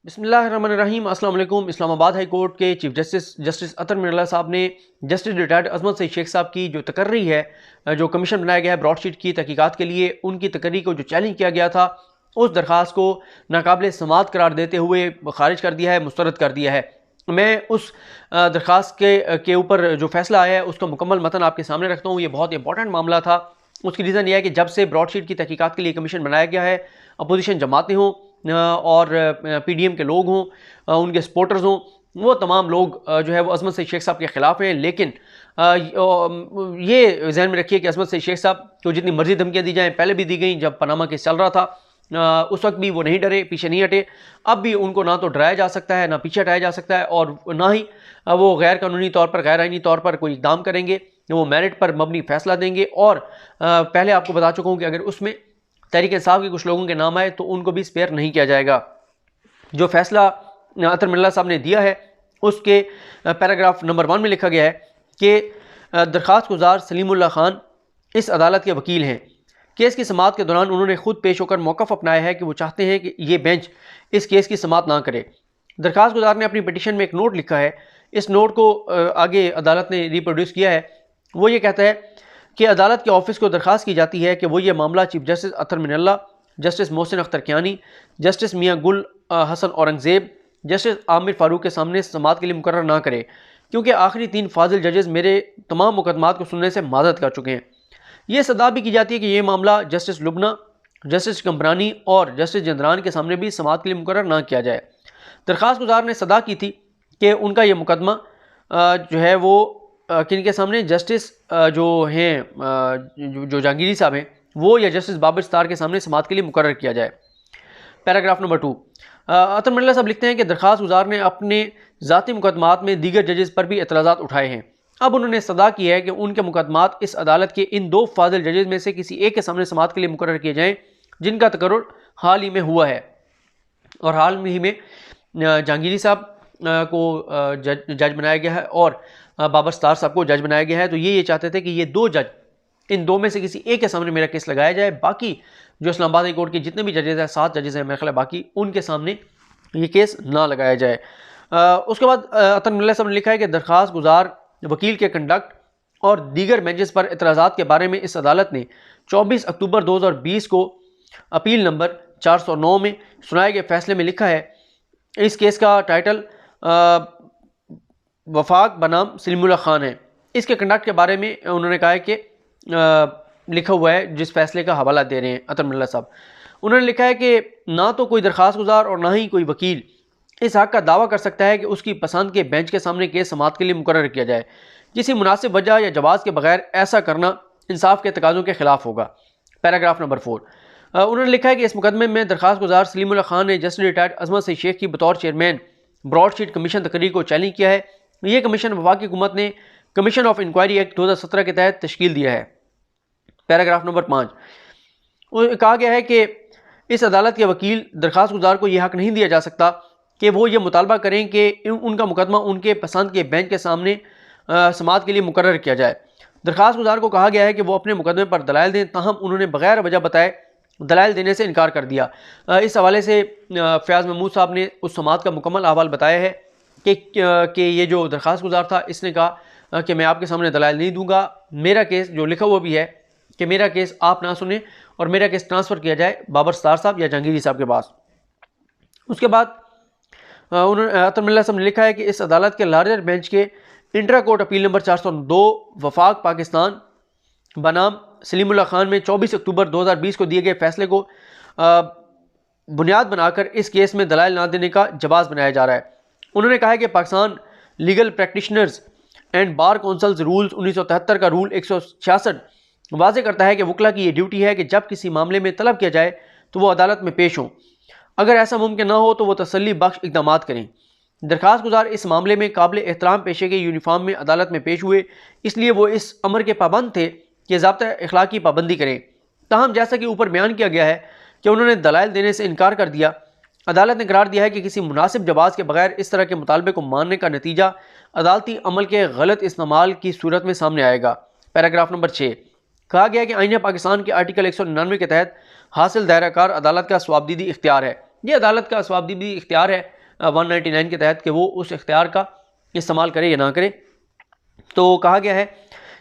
बिस्मिल्लाहिर्रहमानिर्रहीम। अस्सलाम वालेकुम। इस्लामाबाद हाई कोर्ट के चीफ जस्टिस अतर मिर्ज़ा साहब ने जस्टिस रिटायर्ड अजमत सईद शेख साहब की जो तकर्री है, जो कमीशन बनाया गया है ब्रॉडशीट की तहकीकात के लिए, उनकी तकर्री को जो चैलेंज किया गया था, उस दरख्वास्त को नाकाबिल समात करार देते हुए खारिज कर दिया है, मुस्तरद कर दिया है। मैं उस दरख्वास्त के ऊपर जो फैसला आया है उसका मुकम्मल मतन आपके सामने रखता हूँ। ये बहुत इंपॉर्टेंट मामला था। उसकी रीज़न यह है कि जब से ब्रॉडशीट की तहकीकात के लिए कमीशन बनाया गया है, अपोजिशन जमातें हों और पीडीएम के लोग हों, उनके सपोर्टर्स हों, वो तमाम लोग जो है वो अजमत सईद शेख साहब के ख़िलाफ़ हैं। लेकिन ये जहन में रखिए कि अजमत सईद शेख साहब को जितनी मर्जी धमकियाँ दी जाएँ, पहले भी दी गई, जब पनामा केस चल रहा था उस वक्त भी वो नहीं डरे, पीछे नहीं हटे। अब भी उनको ना तो डराया जा सकता है, ना पीछे हटाया जा सकता है, और ना ही वो गैर कानूनी तौर पर, गैर आइनी तौर पर कोई इकदाम करेंगे। वो मेरिट पर मबनी फैसला देंगे। और पहले आपको बता चुका हूँ कि अगर उसमें तहरीक इंसाफ के कुछ लोगों के नाम आए तो उनको भी स्पेयर नहीं किया जाएगा। जो फैसला अतर मिर्ज़ा साहब ने दिया है उसके पैराग्राफ नंबर 1 में लिखा गया है कि दरख्वास्त गुजार सलीमुल्लाह खान इस अदालत के वकील हैं। केस की समाअत के दौरान उन्होंने खुद पेश होकर मौक़िफ़ अपनाया है कि वो चाहते हैं कि ये बेंच इस केस की समाअत ना करे। दरख्वास्त गुजार ने अपनी पिटीशन में एक नोट लिखा है। इस नोट को आगे अदालत ने रिप्रोड्यूस किया है। वो ये कहता है कि अदालत के ऑफिस को दरख्वास्त की जाती है कि वो ये मामला चीफ जस्टिस अतर मिनल्ला, जस्टिस मोहसिन अख्तर कियानी, जस्टिस मियाँ गुल हसन औरंगज़ेब, जस्टिस आमिर फ़ारूक के सामने समाअत के लिए मुकर्रर ना करे, क्योंकि आखिरी 3 फाजिल जजेस मेरे तमाम मुकदमात को सुनने से माज़रत कर चुके हैं। ये सदा भी की जाती है कि ये मामला जस्टिस लुबना, जस्टिस कंपरानी और जस्टिस जंदरान के सामने भी समाअत के लिए मुकर्रर ना किया जाए। दरख्वास्त गुजार ने सदा की थी कि उनका ये मुकदमा जो है वो किन के सामने, जस्टिस जो हैं जो जहांगीरी साहब हैं वो, या जस्टिस बाबर स्तार के सामने समाअत के लिए मुकर्रर किया जाए। पैराग्राफ नंबर 2, अतर मिर्ज़ा साहब लिखते हैं कि दरख्वास्त गुजार ने अपने ज़ाती मुकदमात में दीगर जजेस पर भी एतराज़ात उठाए हैं। अब उन्होंने सदा की है कि उनके मुकदमात इस अदालत के इन 2 फाजिल जजेस में से किसी एक के सामने समाअत के लिए मुकर्रर किए जाएँ, जिनका तकर्रुर हाल ही में हुआ है। और हाल ही में जहांगीरी साहब को जज बनाया गया है और बाबर स्तार साहब को जज बनाया गया है। तो ये चाहते थे कि ये 2 जज, इन 2 में से किसी एक के सामने मेरा केस लगाया जाए। बाकी जो इस्लामाबाद हाई कोर्ट के जितने भी जजेस हैं, 7 जजेस हैं मेरे ख्याल, बाकी उनके सामने ये केस ना लगाया जाए। उसके बाद अतर मिर्ज़ा साहब ने लिखा है कि दरख्वास्त गुजार वकील के कंडक्ट और दीगर बेंचेस पर एतराज़ात के बारे में इस अदालत ने 24 अक्टूबर 2020 को अपील नंबर 409 में सुनाए गए फैसले में लिखा है। इस केस का टाइटल वफाक बनाम सलीमुल्लाह खान है। इसके कंडक्ट के बारे में उन्होंने कहा है कि लिखा हुआ है, जिस फैसले का हवाला दे रहे हैं अतर मिर्ज़ा साहब, उन्होंने लिखा है कि ना तो कोई दरख्वास्त गुजार और ना ही कोई वकील इस हक़ का दावा कर सकता है कि उसकी पसंद के बेंच के सामने केस समाअत के लिए मुकर्रर किया जाए। किसी मुनासिब वजह या जवाज़ के बगैर ऐसा करना इंसाफ के तकाज़ों के ख़िलाफ़ होगा। पैराग्राफ नंबर 4, उन्होंने लिखा है कि इस मुकदमे में दरख्वास्त गुजार सलीमुल्लाह खान ने जस्टिस रिटायर्ड अजमत सईद शेख की बतौर चेयरमैन ब्रॉडशीट कमीशन तकरीर को चैलेंज किया है। यह कमीशन वफाकी हुकूमत ने कमीशन ऑफ इंक्वायरी एक्ट 2017 के तहत तश्कील दिया है। पैराग्राफ नंबर 5, कहा गया है कि इस अदालत के वकील दरख्वास्त गुजार को यह हक़ नहीं दिया जा सकता कि वो ये मुतालबा करें कि उनका मुकदमा उनके पसंद के बेंच के सामने समाअत के लिए मुकर्रर किया जाए। दरख्वास्त गुजार को कहा गया है कि वो अपने मुकदमे पर दलाइल दें, ताहम उन्होंने बगैर वजह बताए दलाइल देने से इनकार कर दिया। इस हवाले से फ़याज़ महमूद साहब ने उस समाअत का मुकम्मल अहवाल बताया है कि ये जो दरख्वास्त गुजार था, इसने कहा कि मैं आपके सामने दलाइल नहीं दूंगा, मेरा केस जो लिखा हुआ भी है कि मेरा केस आप ना सुने और मेरा केस ट्रांसफ़र किया जाए बाबर स्तार साहब या जहांगीरी साहब के पास। उसके बाद उन्होंने अतर मिर्ज़ा साहब ने लिखा है कि इस अदालत के लार्जर बेंच के इंट्रा कोर्ट अपील नंबर 402 वफाक पाकिस्तान बनाम सलीमुल्लाह खान में 24 अक्टूबर 2020 को दिए गए फैसले को बुनियाद बनाकर इस केस में दलाइल ना देने का जवाज़ बनाया जा रहा है। उन्होंने कहा है कि Pakistan legal practitioners and bar councils rules 1973 का रूल 166 वाज़े करता है कि वकला की ये ड्यूटी है कि जब किसी मामले में तलब किया जाए तो वो अदालत में पेश हों। अगर ऐसा मुमकिन ना हो तो वो तसल्ली बख्श इक़दामात करें। दरख्वास्त गुजार इस मामले में काबिल एहतराम पेशे के यूनिफॉर्म में अदालत में पेश हुए, इसलिए वो इस अमर के पाबंद थे कि ज़ाब्ता इखलाक की पाबंदी करें। ताहम जैसा कि ऊपर बयान किया गया है कि उन्होंने दलाइल देने से इनकार कर दिया, अदालत ने करार दिया है कि किसी मुनासिब जवाज़ के बगैर इस तरह के मुतालबे को मानने का नतीजा अदालती अमल के गलत इस्तेमाल की सूरत में सामने आएगा। पैराग्राफ नंबर 6, कहा गया कि आईन पाकिस्तान के आर्टिकल 199 के तहत हासिल दायरा कार अदालत का स्वाबदीदी इख्तियार है। ये अदालत का स्वाबदीदी इख्तियार है 199 के तहत कि वो उस इख्तियार का इस्तेमाल करे या ना करे। तो कहा गया है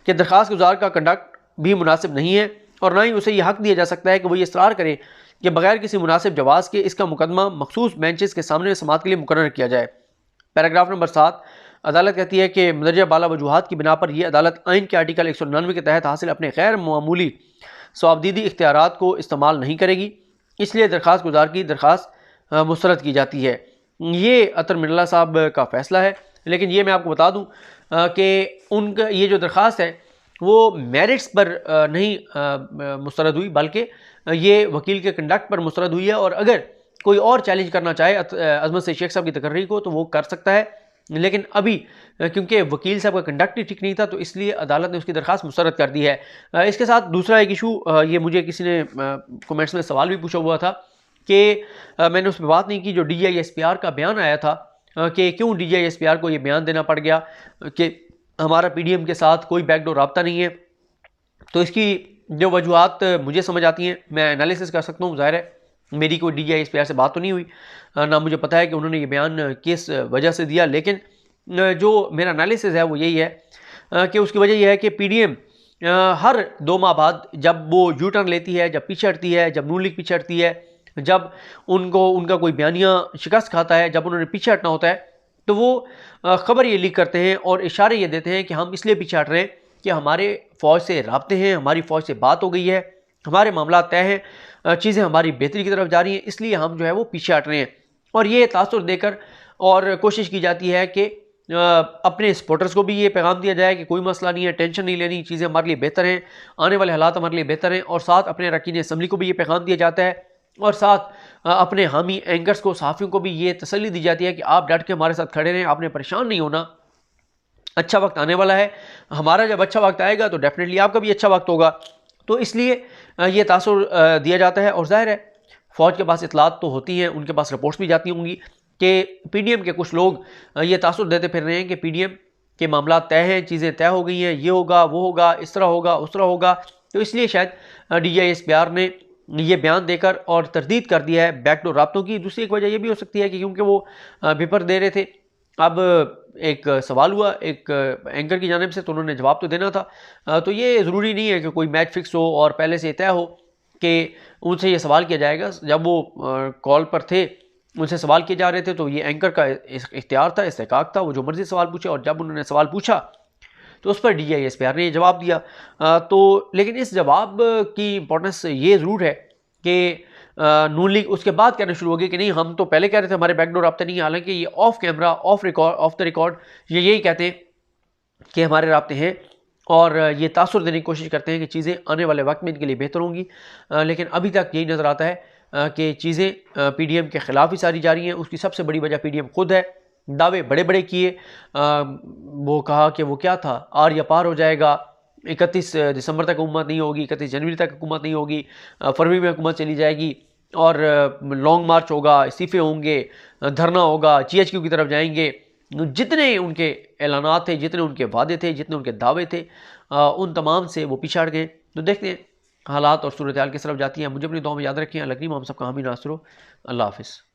कि दरख्वास्त गुजार का कंडक्ट भी मुनासिब नहीं है और ना ही उसे यह हक दिया जा सकता है कि वो ये इसरार करे कि बगैर किसी मुनासिब जवाज़ के इसका मुकदमा मखसूस बेंचेस के सामने समाअत के लिए मुकर्रर किया जाए। पैराग्राफ नंबर 7, अदालत कहती है कि मदरजा बाला वजूहात की बिना पर यह अदालत आइन के आर्टिकल 199 के तहत हासिल अपने गैर मामूली स्वाबदीदी इख्तियारात को इस्तेमाल नहीं करेगी, इसलिए दरख्वास्त गुजार की दरख्वास्त मुस्तरद की जाती है। ये अतर मिर्ला साहब का फ़ैसला है, लेकिन ये मैं आपको बता दूँ कि उनका ये जो दरख्वास्त है वो मेरिट्स पर नहीं मुस्तरद हुई, बल्कि ये वकील के कंडक्ट पर मुस्तरद हुई है। और अगर कोई और चैलेंज करना चाहे अजमत से शेख साहब की तकर्री को तो वो कर सकता है, लेकिन अभी क्योंकि वकील साहब का कंडक्ट ही ठीक नहीं था तो इसलिए अदालत ने उसकी दरख्वास्त मुस्तरद कर दी है। इसके साथ दूसरा एक इशू, ये मुझे किसी ने कमेंट्स में सवाल भी पूछा हुआ था कि मैंने उस पर बात नहीं की, जो DGISPR का बयान आया था कि क्यों DGISPR को ये बयान देना पड़ गया कि हमारा PDM के साथ कोई बैकडोर राब्ता नहीं है। तो इसकी जो वजूहात मुझे समझ आती हैं मैं एनालिसिस कर सकता हूँ। ज़ाहिर है मेरी कोई DGISPR से बात तो नहीं हुई, ना मुझे पता है कि उन्होंने ये बयान किस वजह से दिया, लेकिन जो मेरा एनालिसिस है वो यही है कि उसकी वजह यह है कि PDM हर 2 माह बाद जब वो यू टर्न लेती है, जब पीछे हटती है, जब नून लीग पीछे हटती है, जब उनका कोई बयानिया शिकस्त खाता है, जब उन्होंने पीछे हटना होता है तो वो ख़बर ये लीक करते हैं और इशारे ये देते हैं कि हम इसलिए पीछे हट रहे हैं कि हमारे फ़ौज से राब्ते हैं, हमारी फ़ौज से बात हो गई है, हमारे मामला तय हैं, चीज़ें हमारी बेहतरी की तरफ जा रही हैं, इसलिए हम जो है वो पीछे हट रहे हैं। और ये तासुर देकर और कोशिश की जाती है कि अपने सपोर्टर्स को भी ये पैगाम दिया जाए कि कोई मसला नहीं है, टेंशन नहीं लेनी, चीज़ें हमारे लिए बेहतर हैं, आने वाले हालात हमारे लिए बेहतर हैं। और साथ अपने अरकान असम्बली को भी ये पैगाम दिया जाता है और साथ अपने हामी एंकर्स को, सहाफ़ियों को भी ये तसल्ली दी जाती है कि आप डट के हमारे साथ खड़े रहें, आपने परेशान नहीं होना, अच्छा वक्त आने वाला है, हमारा जब अच्छा वक्त आएगा तो डेफिनेटली आपका भी अच्छा वक्त होगा। तो इसलिए ये तासुर दिया जाता है। और ज़ाहिर है फ़ौज के पास इतलात तो होती हैं, उनके पास रिपोर्ट्स भी जाती होंगी कि PDM के कुछ लोग ये तासुर देते फिर रहे हैं कि PDM के मामला तय हैं, चीज़ें तय हो गई हैं, ये होगा, वो होगा, इस तरह होगा, उस तरह होगा। तो इसलिए शायद DGISPR ने ये बयान देकर और तरदीद कर दिया है बैकडोर राब्तों की। दूसरी एक वजह ये भी हो सकती है कि क्योंकि वो पेपर दे रहे थे, अब एक सवाल हुआ एक एंकर की जानिब से तो उन्होंने जवाब तो देना था। तो ये ज़रूरी नहीं है कि कोई मैच फिक्स हो और पहले से तय हो कि उनसे ये सवाल किया जाएगा। जब वो कॉल पर थे, उनसे सवाल किए जा रहे थे, तो ये एंकर का इख्तियार था, इस्तेकाक था, वो जो मर्जी सवाल पूछे। और जब उन्होंने सवाल पूछा तो उस पर DGISPR ने जवाब दिया। तो लेकिन इस जवाब की इंपॉर्टेंस ये ज़रूर है कि नून लीग उसके बाद कहना शुरू हो गई कि नहीं, हम तो पहले कह रहे थे हमारे बैकडोर राब्ते नहीं है, हालांकि ये of camera, of the record ये यही कहते हैं कि हमारे राब्ते हैं और ये तासुर देने की कोशिश करते हैं कि चीज़ें आने वाले वक्त में इनके लिए बेहतर होंगी। लेकिन अभी तक यही नज़र आता है कि चीज़ें PDM के ख़िलाफ़ ही सारी जा रही हैं। उसकी सबसे बड़ी वजह PDM खुद है। दावे बड़े बड़े किए, वो कहा कि वो क्या था, आर या पार हो जाएगा, 31 दिसंबर तक हुकूमत नहीं होगी, 31 जनवरी तक हुकूमत नहीं होगी, फरवरी में हुकूमत चली जाएगी और लॉन्ग मार्च होगा, इस्तीफ़े होंगे, धरना होगा, GHQ की तरफ जाएंगे। जितने उनके ऐलानात थे, जितने उनके वादे थे, जितने उनके दावे थे, उन तमाम से वो पीछे हट गए। तो देखते हैं हालात और सूरत हाल किस तरफ जाती हैं। मुझे अपनी दुआ में याद रखें। अल्लाह करीम हम सबका हामी नासर हो। अल्लाह हाफ़िज़।